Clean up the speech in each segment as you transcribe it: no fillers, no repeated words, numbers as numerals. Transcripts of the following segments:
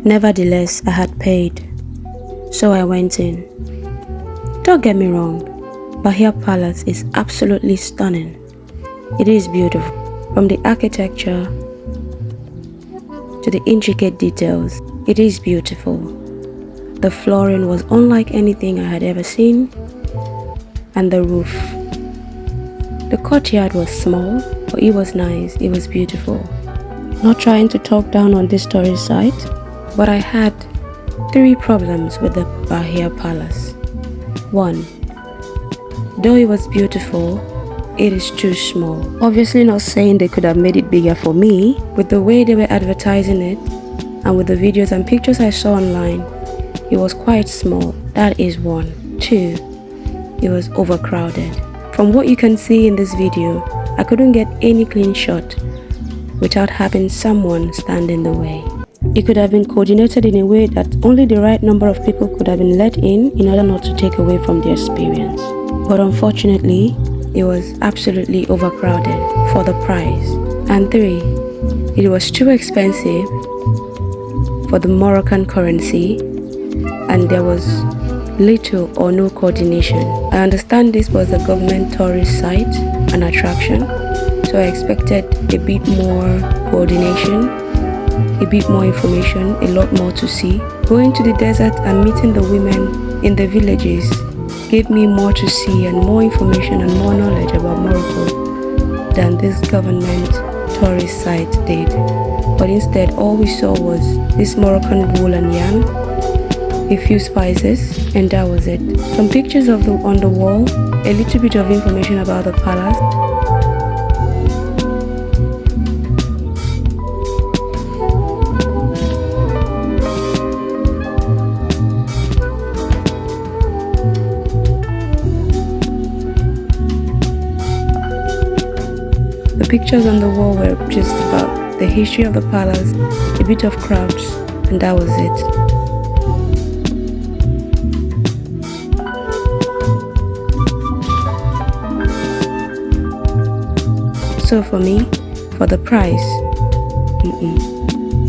Nevertheless, I had paid, so I went in. Don't get me wrong, Bahia Palace is absolutely stunning. It is beautiful, from the architecture to the intricate details. It is beautiful. The flooring was unlike anything I had ever seen, and the roof. The courtyard was small, but it was nice, it was beautiful. Not trying to talk down on this tourist site, but I had 3 problems with the Bahia Palace. 1. Though it was beautiful, it is too small. Obviously not saying they could have made it bigger for me. With the way they were advertising it, and with the videos and pictures I saw online, it was quite small. That is 1. 2. It was overcrowded. From what you can see in this video, I couldn't get any clean shot without having someone stand in the way. It could have been coordinated in a way that only the right number of people could have been let in order not to take away from the experience. But unfortunately, it was absolutely overcrowded for the price. And 3, it was too expensive for the Moroccan currency, and there was little or no coordination. I understand this was a government tourist site, an attraction, so I expected a bit more coordination, a bit more information, a lot more to see. Going to the desert and meeting the women in the villages gave me more to see and more information and more knowledge about Morocco than this government tourist site did. But instead, all we saw was this Moroccan wool and yam, a few spices, and that was it. Some pictures on the wall, a little bit of information about the palace. The pictures on the wall were just about the history of the palace, a bit of crafts, and that was it. So for me, for the price,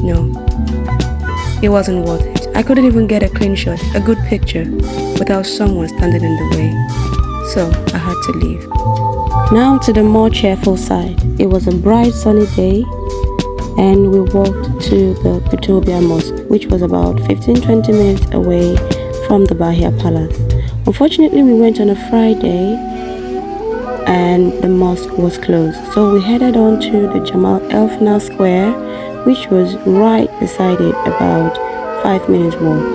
no, it wasn't worth it. I couldn't even get a clean shot, a good picture, without someone standing in the way. So I had to leave. Now to the more cheerful side. It was a bright sunny day, and we walked to the Beautiful Bahia Mosque, which was about 15-20 minutes away from the Bahia Palace. Unfortunately, we went on a Friday and the mosque was closed, so we headed on to the Jamal El Fna Square, which was right beside it, about 5 minutes walk.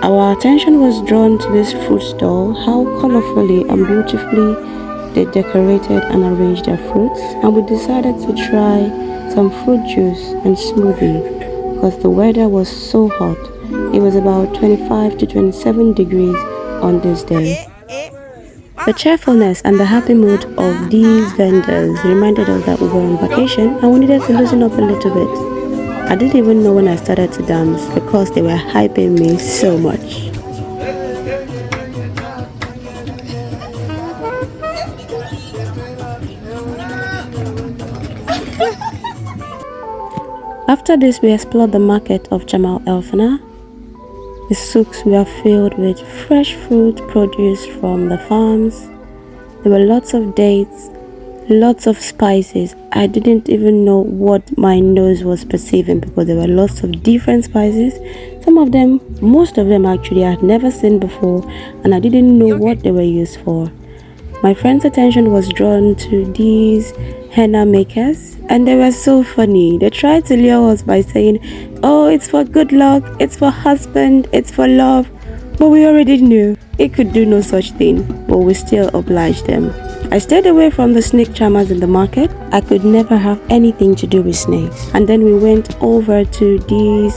Our attention was drawn to this fruit stall, how colorfully and beautifully they decorated and arranged their fruits, and we decided to try some fruit juice and smoothie because the weather was so hot. It was about 25 to 27 degrees on this day. The cheerfulness and the happy mood of these vendors reminded us that we were on vacation and we needed to loosen up a little bit. I didn't even know when I started to dance because they were hyping me so much. After this, we explored the market of Jamal El Fna. The souks were filled with fresh fruit produce from the farms. There were lots of dates, lots of spices. I didn't even know what my nose was perceiving because there were lots of different spices. Some of them, most of them actually, I had never seen before, and I didn't know what they were used for. My friend's attention was drawn to these henna makers, and they were so funny. They tried to lure us by saying, oh, it's for good luck, it's for husband, it's for love. But we already knew it could do no such thing, but we still obliged them. I stayed away from the snake charmers in the market. I could never have anything to do with snakes. And then we went over to these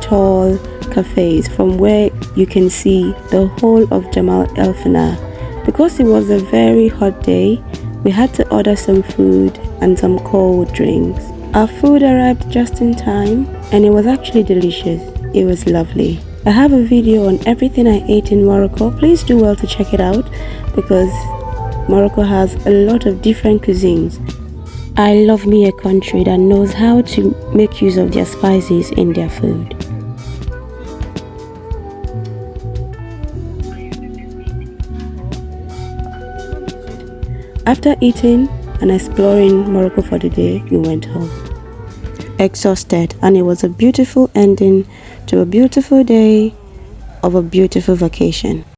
tall cafes from where you can see the whole of Jamal El Fana. Because it was a very hot day, we had to order some food and some cold drinks. Our food arrived just in time and it was actually delicious. It was lovely. I have a video on everything I ate in Morocco. Please do well to check it out because Morocco has a lot of different cuisines. I love me a country that knows how to make use of their spices in their food. After eating and exploring Morocco for the day, we went home. Exhausted, and it was a beautiful ending to a beautiful day of a beautiful vacation.